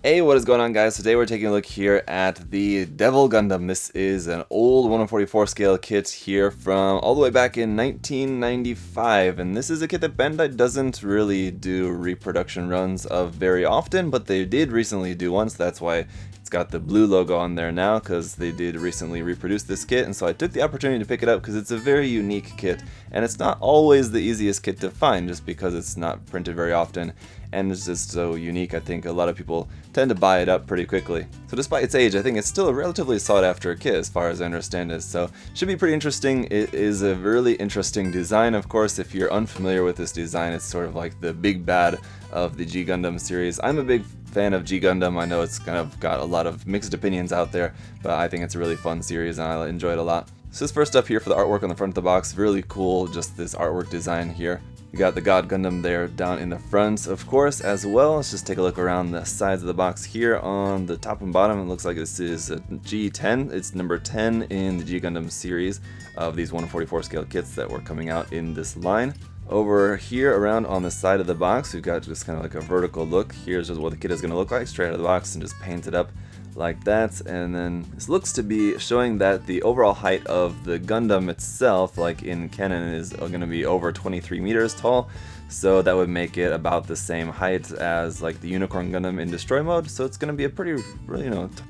Hey, what is going on, guys? Today we're taking a look here at the Devil Gundam. This is an old 1/44 scale kit here from all the way back in 1995, and this is a kit that Bandai doesn't really do reproduction runs of very often, but they did recently do one, so that's why it's got the blue logo on there now, because they did recently reproduce this kit, and so I took the opportunity to pick it up because it's a very unique kit, and it's not always the easiest kit to find just because it's not printed very often. And it's just so unique. I think a lot of people tend to buy it up pretty quickly. So despite its age, I think it's still a relatively sought after kit as far as I understand it. So should be pretty interesting. It is a really interesting design. Of course, if you're unfamiliar with this design, it's sort of like the big bad of the G Gundam series. I'm a big fan of G Gundam. I know it's kind of got a lot of mixed opinions out there, but I think it's a really fun series and I enjoy it a lot. So this first up here for the artwork on the front of the box, really cool, just this artwork design here. You got the God Gundam there down in the front, of course, as well. Let's just take a look around the sides of the box here. On the top and bottom, it looks like this is a G10. It's number 10 in the G Gundam series of these 1/44 scale kits that were coming out in this line. Over here, around on the side of the box, we've got just kind of like a vertical look. Here's just what the kit is going to look like straight out of the box and just painted up like that. And then this looks to be showing that the overall height of the Gundam itself, like in canon, is going to be over 23 meters tall, so that would make it about the same height as like the Unicorn Gundam in destroy mode. So it's going to be a pretty,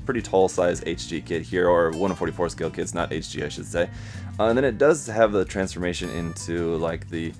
pretty tall size HG kit here, or 1/44 scale kits, not HG I should say. And then it does have the transformation into like the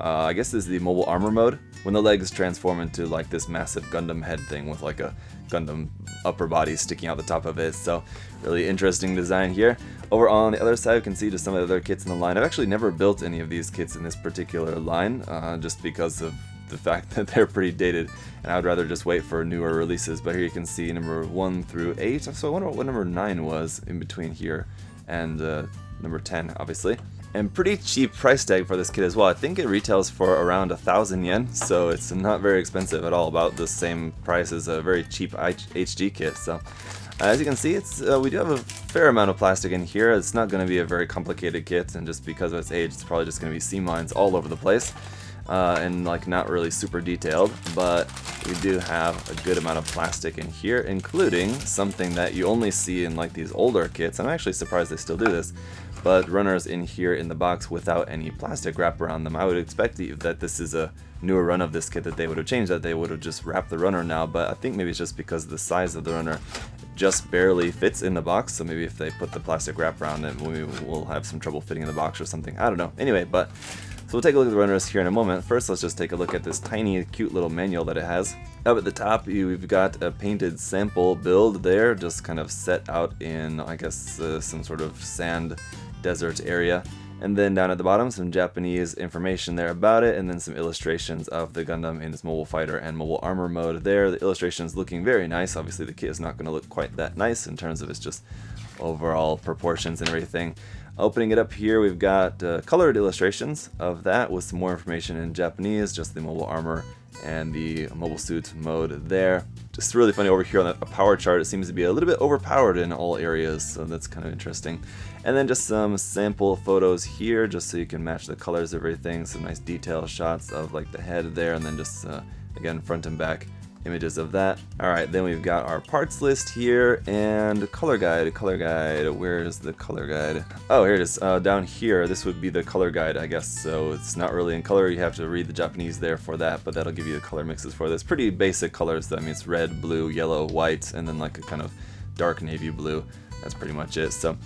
I guess this is the mobile armor mode, when the legs transform into like this massive Gundam head thing with like a Gundam upper body sticking out the top of it. So really interesting design here. Over on the other side, you can see just some of the other kits in the line. I've actually never built any of these kits in this particular line, just because of the fact that they're pretty dated, and I would rather just wait for newer releases. But here you can see number 1 through 8. So I wonder what number 9 was in between here and number 10, obviously. And pretty cheap price tag for this kit as well. I think it retails for around 1,000 yen, so it's not very expensive at all, about the same price as a very cheap HG kit. So as you can see, it's we do have a fair amount of plastic in here. It's not going to be a very complicated kit, and just because of its age, it's probably just going to be seam lines all over the place. And like not really super detailed, but we do have a good amount of plastic in here, including something that you only see in like these older kits. I'm actually surprised they still do this, but runners in here in the box without any plastic wrap around them. I would expect that this is a newer run of this kit that they would have changed, that they would have just wrapped the runner now, but I think maybe it's just because the size of the runner just barely fits in the box, so maybe if they put the plastic wrap around it, we will have some trouble fitting in the box or something. I don't know. Anyway, so we'll take a look at the runners here in a moment. First, let's just take a look at this tiny, cute little manual that it has. Up at the top, we've got a painted sample build there, just kind of set out in, I guess, some sort of sand desert area. And then down at the bottom, some Japanese information there about it, and then some illustrations of the Gundam in its mobile fighter and mobile armor mode there. The illustration's looking very nice. Obviously, the kit is not going to look quite that nice in terms of its just overall proportions and everything. Opening it up here, we've got colored illustrations of that with some more information in Japanese, just the mobile armor and the mobile suit mode there. Just really funny over here on the power chart, it seems to be a little bit overpowered in all areas, so that's kind of interesting. And then just some sample photos here, just so you can match the colors of everything. Some nice detail shots of like the head there, and then just again front and back images of that. Alright, then we've got our parts list here, and color guide, where's the color guide? Oh, here it is, down here. This would be the color guide, I guess, so it's not really in color. You have to read the Japanese there for that, but that'll give you the color mixes for this. Pretty basic colors though. I mean, it's red, blue, yellow, white, and then like a kind of dark navy blue. That's pretty much it. So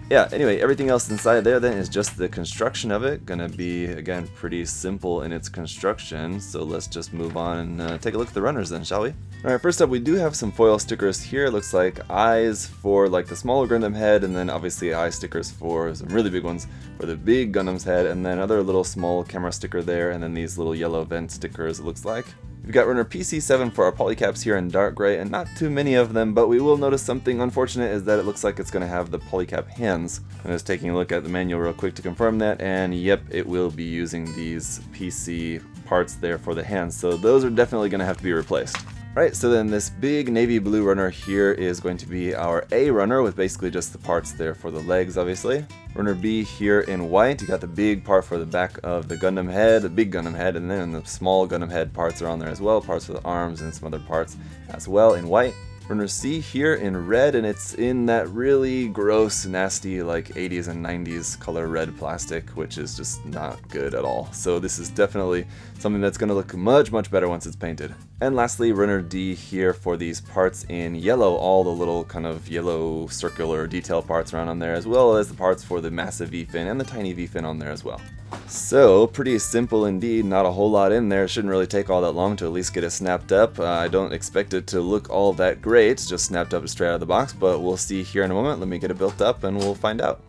yeah, anyway, everything else inside there then is just the construction of it. Gonna be, again, pretty simple in its construction. So let's just move on and take a look at the runners then, shall we? Alright, first up, we do have some foil stickers here. It looks like eyes for like the smaller Gundam head, and then obviously eye stickers for some really big ones for the big Gundam's head, and then another little small camera sticker there, and then these little yellow vent stickers, it looks like. We've got runner PC7 for our polycaps here in dark gray, and not too many of them, but we will notice something unfortunate is that it looks like it's going to have the polycap hands. I'm just taking a look at the manual real quick to confirm that, and yep, it will be using these PC parts there for the hands, so those are definitely going to have to be replaced. Right, so then this big navy blue runner here is going to be our A runner with basically just the parts there for the legs, obviously. Runner B here in white, you got the big part for the back of the Gundam head, the big Gundam head, and then the small Gundam head parts are on there as well, parts for the arms and some other parts as well in white. Runner C here in red, and it's in that really gross, nasty, like 80s and 90s color red plastic, which is just not good at all. So this is definitely something that's going to look much, much better once it's painted. And lastly, runner D here for these parts in yellow, all the little kind of yellow circular detail parts around on there, as well as the parts for the massive V-fin and the tiny V-fin on there as well. So, pretty simple indeed, not a whole lot in there. Shouldn't really take all that long to at least get it snapped up. I don't expect it to look all that great, just snapped up straight out of the box, but we'll see here in a moment. Let me get it built up and we'll find out.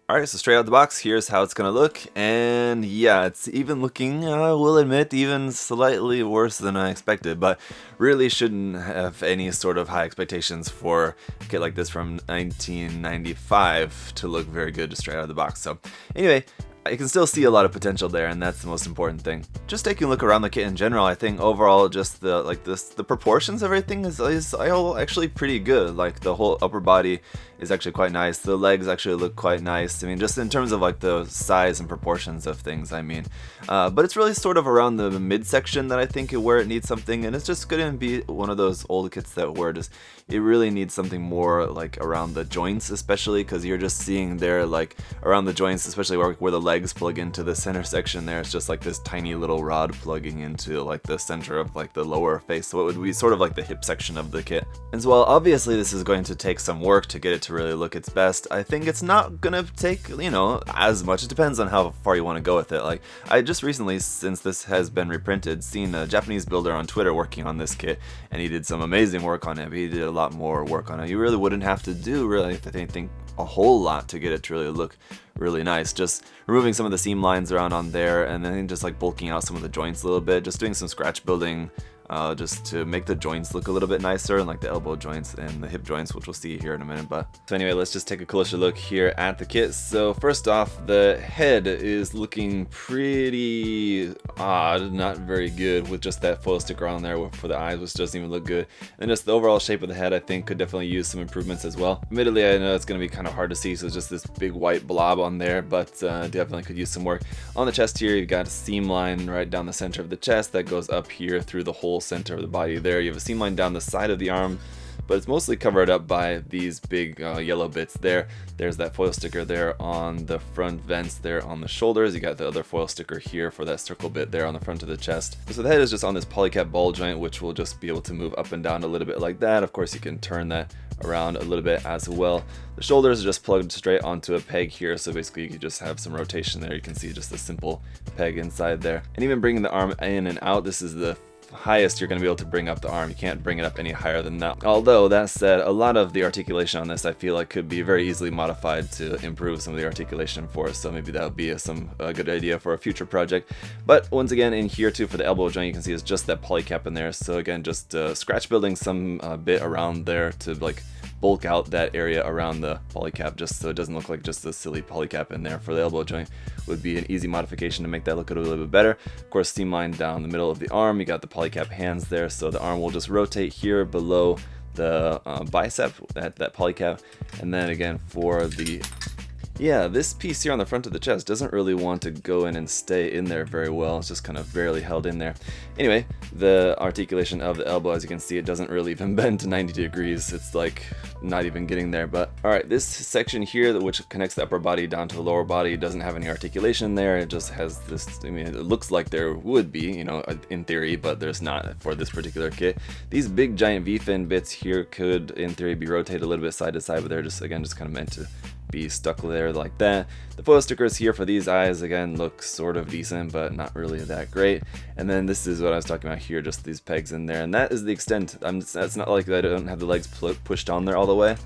Alright, so straight out of the box, here's how it's gonna look, and yeah, it's even looking, I will admit, even slightly worse than I expected, but really shouldn't have any sort of high expectations for a kit like this from 1995 to look very good straight out of the box. So anyway, I can still see a lot of potential there, and that's the most important thing. Just taking a look around the kit in general, I think overall just the proportions of everything is actually pretty good. Like the whole upper body is actually quite nice. The legs actually look quite nice. I mean, just in terms of like the size and proportions of things, I mean. But it's really sort of around the midsection that I think where it needs something, and it's just going to be one of those old kits that where just it really needs something more like around the joints, especially because you're just seeing there like around the joints, especially where the legs plug into the center section there. It's just like this tiny little rod plugging into like the center of like the lower face, so it would be sort of like the hip section of the kit. As well, obviously this is going to take some work to get it to really look its best. I think it's not gonna take, you know, as much. It depends on how far you want to go with it. Like I just recently, since this has been reprinted, seen a Japanese builder on Twitter working on this kit, and he did some amazing work on it. He did a lot more work on it. You really wouldn't have to do really anything a whole lot to get it to really look really nice. Just removing some of the seam lines around on there, and then just like bulking out some of the joints a little bit, just doing some scratch building just to make the joints look a little bit nicer, and like the elbow joints and the hip joints, which we'll see here in a minute. But so anyway, let's just take a closer look here at the kit. So first off, the head is looking pretty odd, not very good, with just that foil sticker on there for the eyes, which doesn't even look good. And just the overall shape of the head, I think, could definitely use some improvements as well. Admittedly, I know it's going to be kind of hard to see, so it's just this big white blob on there, but definitely could use some work. On the chest here, you've got a seam line right down the center of the chest that goes up here through the whole center of the body there. You have a seam line down the side of the arm, but it's mostly covered up by these big yellow bits there. There's that foil sticker there on the front vents there on the shoulders. You got the other foil sticker here for that circle bit there on the front of the chest. So the head is just on this polycap ball joint, which will just be able to move up and down a little bit like that. Of course, you can turn that around a little bit as well. The shoulders are just plugged straight onto a peg here, so basically you can just have some rotation there. You can see just a simple peg inside there. And even bringing the arm in and out, this is the highest you're going to be able to bring up the arm. You can't bring it up any higher than that. Although, that said, a lot of the articulation on this I feel like could be very easily modified to improve some of the articulation for us, so maybe that would be a good idea for a future project. But once again, in here too, for the elbow joint, you can see it's just that polycap in there. So again, just scratch building some bit around there to like bulk out that area around the polycap, just so it doesn't look like just a silly polycap in there for the elbow joint. Would be an easy modification to make that look a little bit better. Of course, seam line down the middle of the arm, you got the polycap hands there, so the arm will just rotate here below the bicep at that polycap. And then again for the this piece here on the front of the chest doesn't really want to go in and stay in there very well. It's just kind of barely held in there. Anyway, the articulation of the elbow, as you can see, it doesn't really even bend to 90 degrees. It's like not even getting there. But alright, this section here, which connects the upper body down to the lower body, doesn't have any articulation there. It just has this, I mean, it looks like there would be, you know, in theory, but there's not for this particular kit. These big giant V-fin bits here could, in theory, be rotated a little bit side to side, but they're just, again, just kind of meant to be stuck there like that. The foil stickers here for these eyes, again, look sort of decent, but not really that great. And then this is what I was talking about here, just these pegs in there, and that is the extent. It's not like I don't have the legs pushed on there all the way,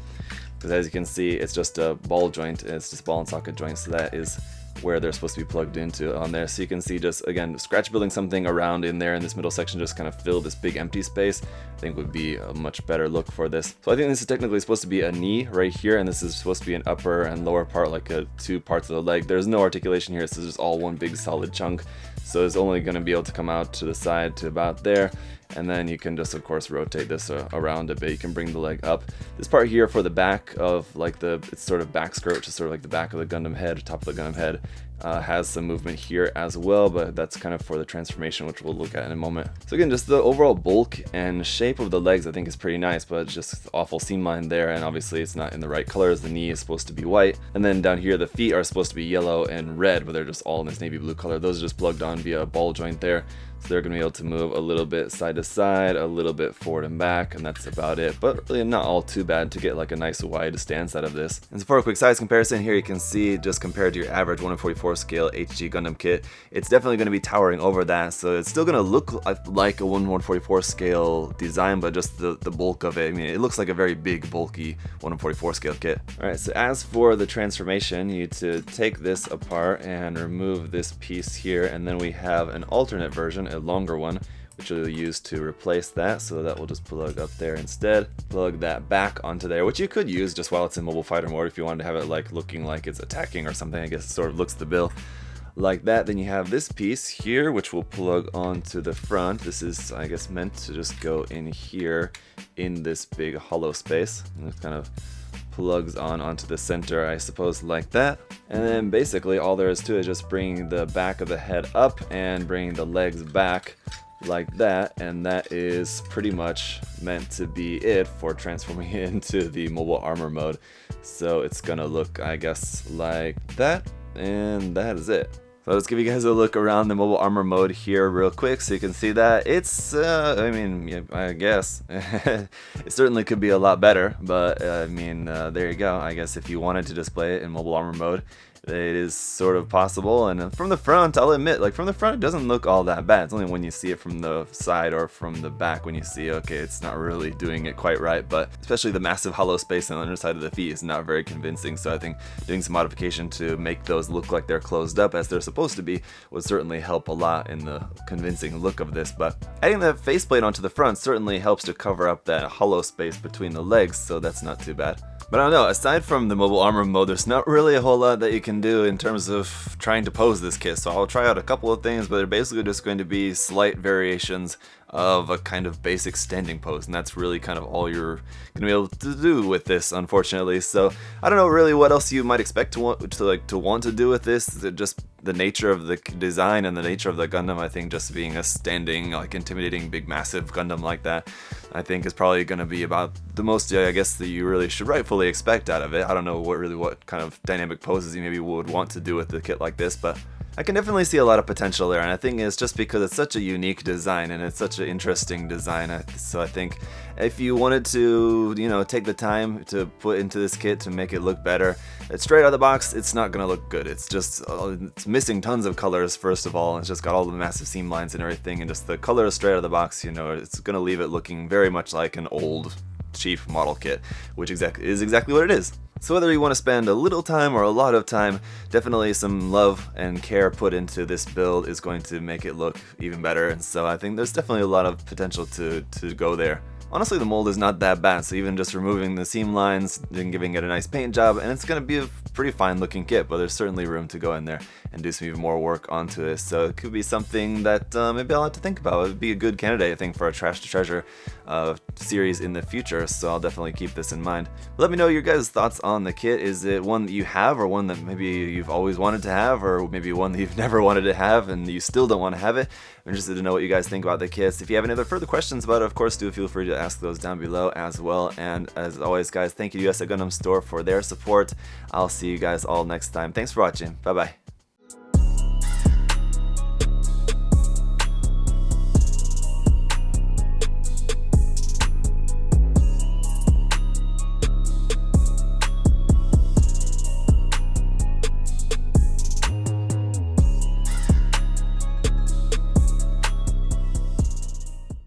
because as you can see, it's just a ball joint. It's just ball and socket joint, so that is where they're supposed to be plugged into on there. So you can see just, again, scratch building something around in there in this middle section, just kind of fill this big empty space, I think would be a much better look for this. So I think this is technically supposed to be a knee right here, and this is supposed to be an upper and lower part, like two parts of the leg. There's no articulation here, so it's just all one big solid chunk. So it's only going to be able to come out to the side to about there. and then you can just of course rotate this around a bit. You can bring the leg up. This part here for the back of like it's sort of back skirt, which is sort of like the back of the Gundam head, top of the Gundam head, has some movement here as well, but that's kind of for the transformation, which we'll look at in a moment. So again, just the overall bulk and shape of the legs I think is pretty nice, but it's just awful seam line there, and obviously it's not in the right colors. The knee is supposed to be white, and then down here the feet are supposed to be yellow and red, but they're just all in this navy blue color. Those are just plugged on via a ball joint there. So they're going to be able to move a little bit side to side, a little bit forward and back, and that's about it. But really not all too bad to get like a nice wide stance out of this. And so for a quick size comparison here, you can see just compared to your average 1/44 scale HG Gundam kit, it's definitely going to be towering over that. So it's still going to look like a 1/144 scale design, but just the bulk of it, I mean, it looks like a very big, bulky 1/44 scale kit. Alright, so as for the transformation, you need to take this apart and remove this piece here, and then we have an alternate version, a longer one, which we'll use to replace that. So that will just plug up there instead. Plug that back onto there, which you could use just while it's in mobile fighter mode if you wanted to have it like looking like it's attacking or something. I guess it sort of looks the bill like that. Then you have this piece here, which will plug onto the front. This is, I guess, meant to just go in here in this big hollow space, and it kind of plugs onto the center, I suppose, like that. And then basically all there is to it is just bringing the back of the head up and bringing the legs back like that, and that is pretty much meant to be it for transforming it into the mobile armor mode. So it's gonna look, I guess, like that, and that is it. So let's give you guys a look around the mobile armor mode here real quick so you can see that it's, I mean, yeah, I guess, it certainly could be a lot better, but I mean, there you go. I guess if you wanted to display it in mobile armor mode, it is sort of possible. And from the front, I'll admit, like from the front it doesn't look all that bad. It's only when you see it from the side or from the back when you see, okay, it's not really doing it quite right. But especially the massive hollow space on the underside of the feet is not very convincing. So I think doing some modification to make those look like they're closed up as they're supposed to be would certainly help a lot in the convincing look of this. But adding that faceplate onto the front certainly helps to cover up that hollow space between the legs, so that's not too bad. But I don't know, aside from the mobile armor mode, there's not really a whole lot that you can do in terms of trying to pose this kit. So I'll try out a couple of things, but they're basically just going to be slight variations of a kind of basic standing pose, and that's really kind of all you're going to be able to do with this, unfortunately. So I don't know really what else you might expect to want to do with this. Just the nature of the design and the nature of the Gundam, I think just being a standing, like intimidating, big, massive Gundam like that, I think is probably going to be about the most, I guess, that you really should rightfully expect out of it. I don't know what kind of dynamic poses you maybe would want to do with a kit like this, but I can definitely see a lot of potential there, and I think it's just because it's such a unique design and it's such an interesting design. So I think if you wanted to, you know, take the time to put into this kit to make it look better, it's straight out of the box, it's not gonna look good. It's just, it's missing tons of colors, first of all. It's just got all the massive seam lines and everything, and just the colors straight out of the box, you know, it's gonna leave it looking very much like an old cheap model kit, which is exactly what it is. So whether you want to spend a little time or a lot of time, definitely some love and care put into this build is going to make it look even better, and so I think there's definitely a lot of potential to go there. Honestly, the mold is not that bad, so even just removing the seam lines and giving it a nice paint job, and it's going to be a pretty fine looking kit, but there's certainly room to go in there and do some even more work onto it. So it could be something that maybe I'll have to think about. It would be a good candidate, I think, for a Trash to Treasure series in the future, so I'll definitely keep this in mind. Let me know your guys' thoughts on the kit. Is it one that you have, or one that maybe you've always wanted to have, or maybe one that you've never wanted to have and you still don't want to have it? I'm interested to know what you guys think about the kits. If you have any other further questions about it, of course, do feel free to ask those down below as well. And as always, guys, thank you to USA Gundam Store for their support. I'll see you guys all next time. Thanks for watching. Bye bye.